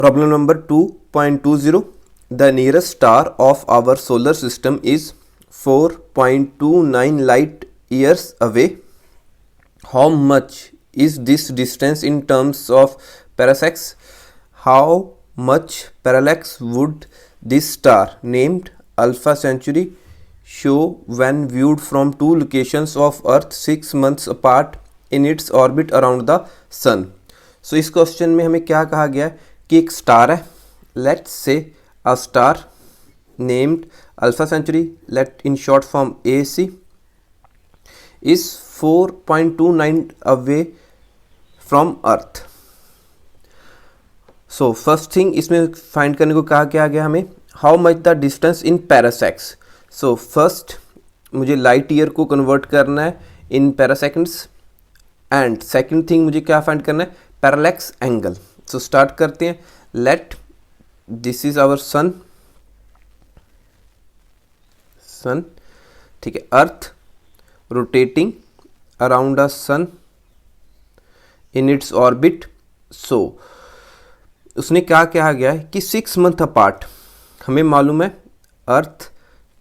Problem number 2.20. The nearest star of our solar system is 4.29 light years away. How much is this distance in terms of parsecs? How much parallax would this star, named Alpha Centauri, show when viewed from two locations of Earth 6 months apart in its orbit around the Sun? So इस question में हमें क्या कहा गया है कि एक star है, let's say a star named alpha centauri, let in short form AC, is 4.29 away from earth. So first thing इसमें फाइंड करने को कहा क्या गया हमें, how much the distance in parsecs. So first मुझे लाइट ईयर को कन्वर्ट करना है in parseconds, and second thing मुझे क्या फाइंड करना है, पैरालैक्स एंगल. सो स्टार्ट करते हैं. Let this is our sun, ठीक है, earth rotating around a sun in its orbit. So उसने क्या कहा गया है कि 6 मंथ अपार्ट. हमें मालूम है Earth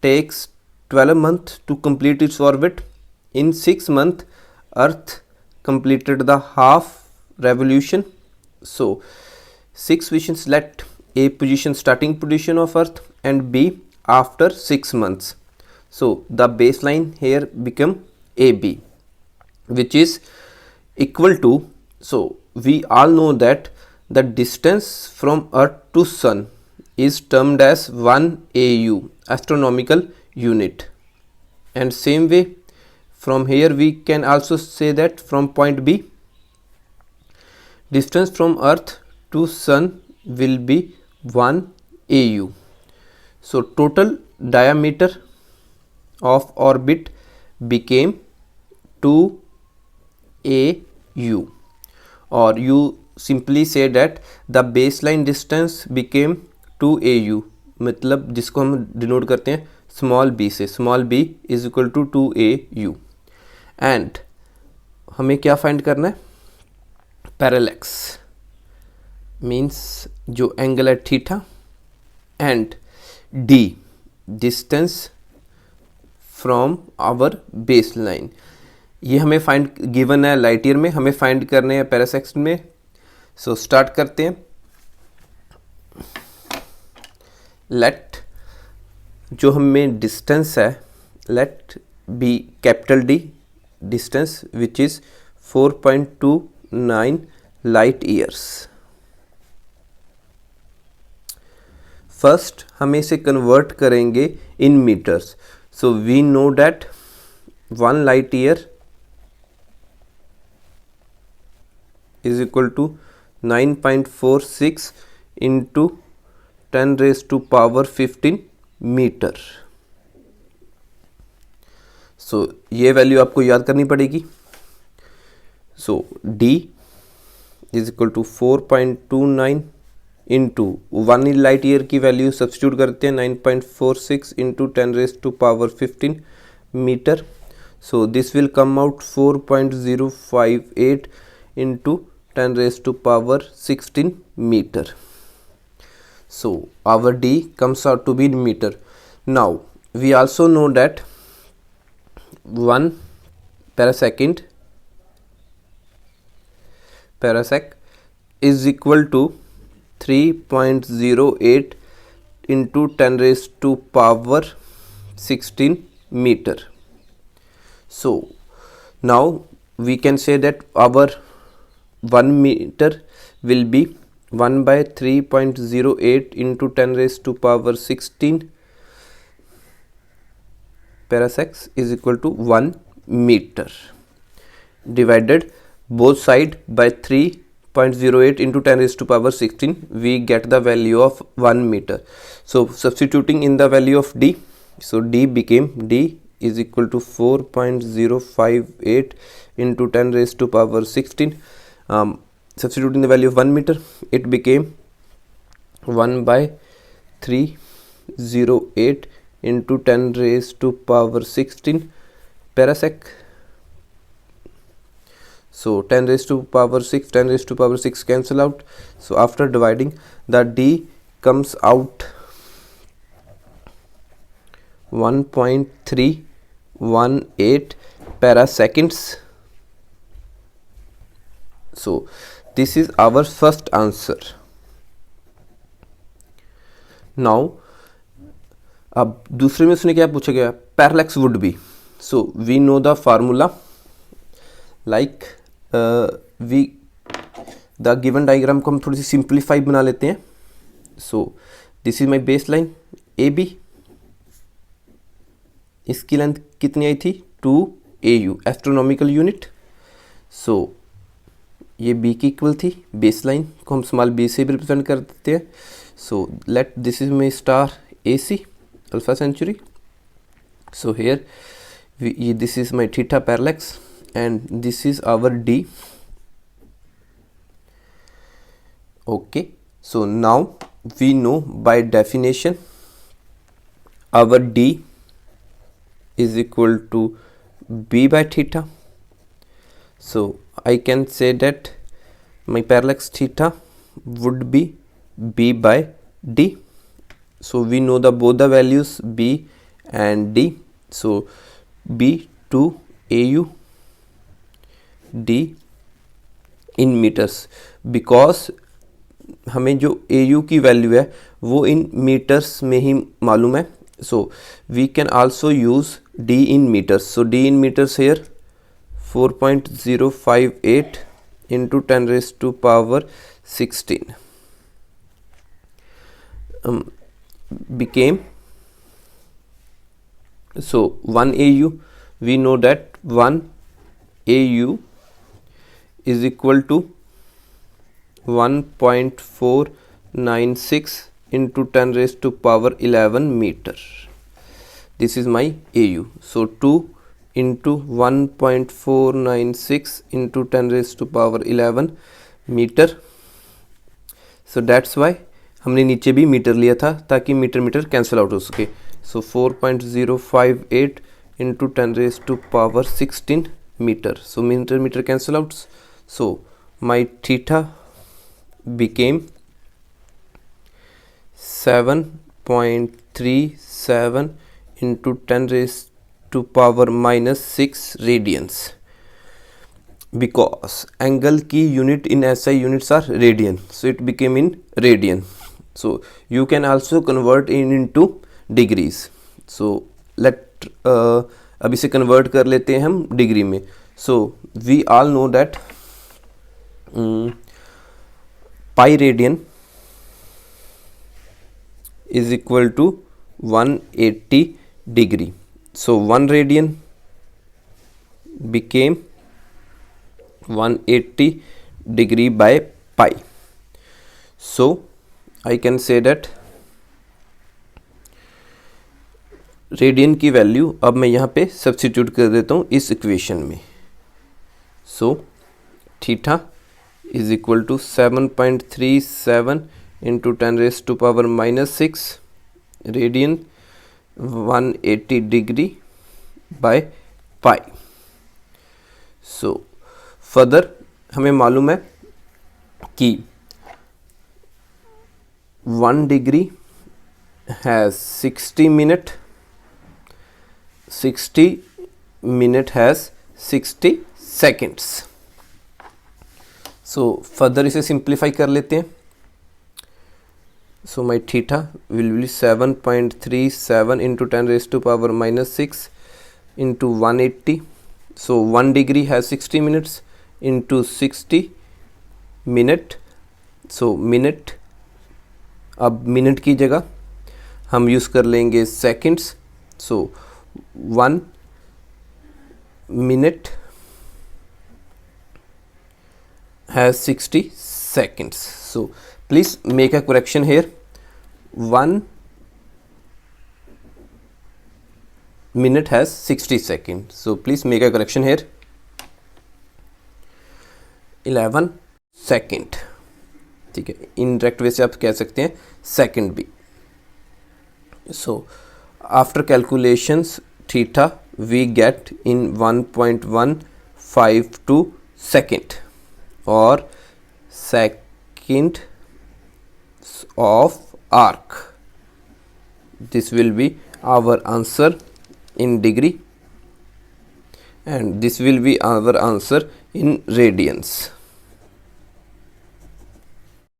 takes 12 month to complete its orbit. In 6 month Earth completed the half revolution. So 6 positions, let A position starting position of Earth and B after 6 months. So the baseline here become AB, which is equal to, so we all know that the distance from Earth to Sun is termed as 1 AU, astronomical unit. And same way from here we can also say that from point B, distance from Earth to Sun will be 1 AU. So total diameter of orbit became 2 AU, or you simply say that the baseline distance became 2 AU, मतलब जिसको हम denote करते हैं small b से. Small b is equal to 2 AU. And हमें क्या find करना है, पैरालैक्स मीन्स जो एंगल है theta, and d distance from our base line. ये हमें फाइंड गिवन है लाइट ईयर में, हमें फाइंड करने हैं पैरासेक्स में. सो स्टार्ट करते हैं. लेट जो हमें डिस्टेंस है, let be capital D distance, which is 4.29 light years. First हम इसे कन्वर्ट करेंगे in metres. So we know that 1 light year is equal to 9.46 into 10 raised to power 15 metre. So ये value आपको याद करनी पड़ेगी. So D is equal to 4.29 into 1 light year की value substitute करते हैं 9.46 into 10 raise to power 15 metre. So this will come out 4.058 into 10 raise to power 16 metre. So our D comes out to be in meter. Now we also know that 1 parasec is equal to 3.08 into 10 raised to power 16 meter. So now we can say that our 1 meter will be 1 by 3.08 into 10 raised to power 16 parsecs is equal to 1 meter, divided both side by 3.08 into 10 raised to power 16, we get the value of 1 meter. So substituting in the value of D, so D is equal to 4.058 into 10 raised to power 16. Substituting the value of 1 meter, it became 1 by 308 into 10 raised to power 16 parasec. So 10 raised to power 6, 10 raised to power 6 cancel out. So after dividing, the d comes out 1.318 paraseconds. So this is our first answer. Now अब दूसरे में उसने क्या पूछा गया, parallax would be. So we know the formula, like we the given diagram को हम थोड़ी सी सिंप्लीफाई बना लेते हैं. So this is my base line A B. इसकी लेंथ कितनी आई थी 2 AU एस्ट्रोनॉमिकल यूनिट. सो ये बी की इक्वल थी. बेस लाइन को हम स्मॉल बी से भी रिप्रेजेंट कर देते हैं. So let this is my star AC Alpha Centauri. So here this is my theta parallax and this is our D. Okay, so now we know by definition our D is equal to B by theta. So I can say that my parallax theta would be B by D. So we know the both the values B and D. So B 2 AU, D in meters, because हमें जो AU की value है वो इन metres में ही मालूम है. So we can also use D in meters. So D in meters here 4.058 into 10 raised to power 16 became, so 1 AU, we know that 1 AU is equal to 1.496 into 10 raised to power 11 meter. This is my AU. So 2 into 1.496 into 10 raised to power 11 meter. So that's why हमने नीचे भी metre लिया था ताकि metre metre cancel out हो सके. So 4.058 into 10 raise to power 16 metre. So metre metre cancel out. So my theta became 7.37 into 10 raise to power -6 radians. because angle की unit in SI units are radian, so it became in radian. So you can also convert into degrees. So let अब इसे convert कर लेते हैं हम degree में. So we all know that pi radian is equal to 180 degree. So 1 radian became 180 degree by pi. So I can say that radian की value अब मैं यहाँ पे सब्स्टिट्यूट कर देता हूँ इस इक्वेशन में. So theta is equal to 7.37 into 10 raise to power -6 radian 180 degree by pi. So further हमें मालूम है कि 1 degree has 60 minute, 60 minute has 60 seconds. So further इसे सिंप्लीफाई कर लेते हैं. So my theta will be 7.37 into 10 raise to power -6 into 180. So 1 degree has 60 minutes into 60 minute. So minute, अब minute की जगह हम यूज़ कर लेंगे seconds. So 1 minute has 60 seconds. So please make a correction here. 1 minute has 60 seconds. So please make a correction here. 11 second. ठीक है, indirect way से आप कह सकते हैं सेकंड भी. So after calculations theta we get in 1.152 second or second of arc. This will be our answer in degree and this will be our answer in radians.